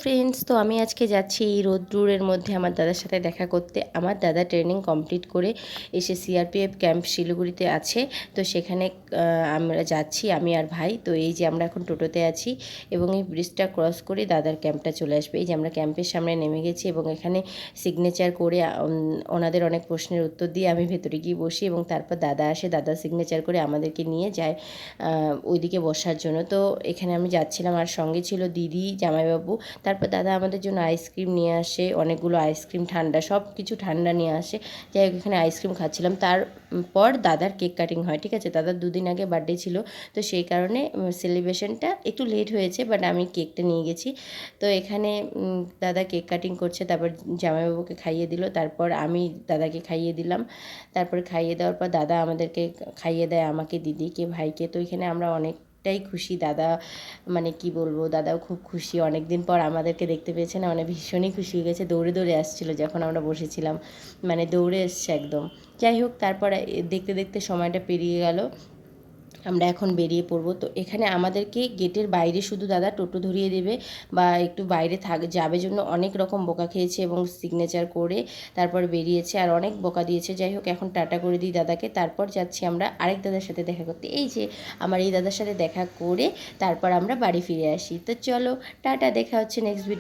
Friends, তো আমি আজকে যাচ্ছি এই রোদ্দুরের মধ্যে আমার দাদার সাথে দেখা করতে। আমার দাদা ট্রেনিং কমপ্লিট করে এসে সিআরপিএফ ক্যাম্প শিলিগুড়িতে আছে, তো সেখানে আমরা যাচ্ছি আমি আর ভাই। তো এই যে আমরা এখন টোটোতে আছি এবং এই ব্রিজটা ক্রস করে দাদার ক্যাম্পটা চলে আসবে। এই যে আমরা ক্যাম্পের সামনে নেমে গেছি এবং এখানে সিগনেচার করে ওনাদের অনেক প্রশ্নের উত্তর দিয়ে আমি ভেতরে গিয়ে বসি এবং তারপর দাদা আসে, দাদা সিগনেচার করে আমাদেরকে নিয়ে যায় ওইদিকে বসার জন্য। তো এখানে আমি যাচ্ছিলাম আর সঙ্গে ছিল দিদি, জামাইবাবু। তারপর দাদা আমাদের জন্য আইসক্রিম নিয়ে আসে, অনেকগুলো আইসক্রিম, ঠান্ডা, সব কিছু ঠান্ডা নিয়ে আসে। যাই হোক, এখানে আইসক্রিম খাচ্ছিলাম। তারপর দাদার কেক কাটিং হয়, ঠিক আছে। দাদার দুদিন আগে বার্থডে ছিল, তো সেই কারণে সেলিব্রেশনটা একটু লেট হয়েছে, বাট আমি কেকটা নিয়ে গেছি। তো এখানে দাদা কেক কাটিং করছে, তারপর জামাইবাবুকে খাইয়ে দিল, তারপর আমি দাদাকে খাইয়ে দিলাম। তারপর খাইয়ে দেওয়ার পর দাদা আমাদেরকে খাইয়ে দেয়, আমাকে, দিদিকে, ভাইকে। তো এখানে আমরা অনেকটাই খুশি। দাদা মানে কি বলবো, দাদাও খুব খুশি, অনেক দিন পর আমাদেরকে দেখতে পেয়েছে না, মানে ভীষণই খুশি হয়ে গেছে। দৌড়ে দৌড়ে আসছিলো যখন আমরা বসেছিলাম, মানে দৌড়ে এসছে একদম। যাই হোক, তারপরে দেখতে দেখতে সময়টা পেরিয়ে গেল, আমরা এখন বেরিয়ে পড়বো। তো এখানে আমাদেরকে গেটের বাইরে শুধু দাদা টোটো ধরিয়ে দেবে বা একটু বাইরে যাবে জন্য অনেক রকম বকা খেয়েছে এবং সিগনেচার করে তারপর বেরিয়েছে, আর অনেক বকা দিয়েছে। যাই হোক, এখন টাটা করে দিই দাদাকে, তারপর যাচ্ছি আমরা আরেক দাদার সাথে দেখা করতে। এই যে আমার এই দাদার সাথে দেখা করে তারপর আমরা বাড়ি ফিরে আসি। তো চলো, টাটা, দেখা হচ্ছে নেক্সট ভিডিও।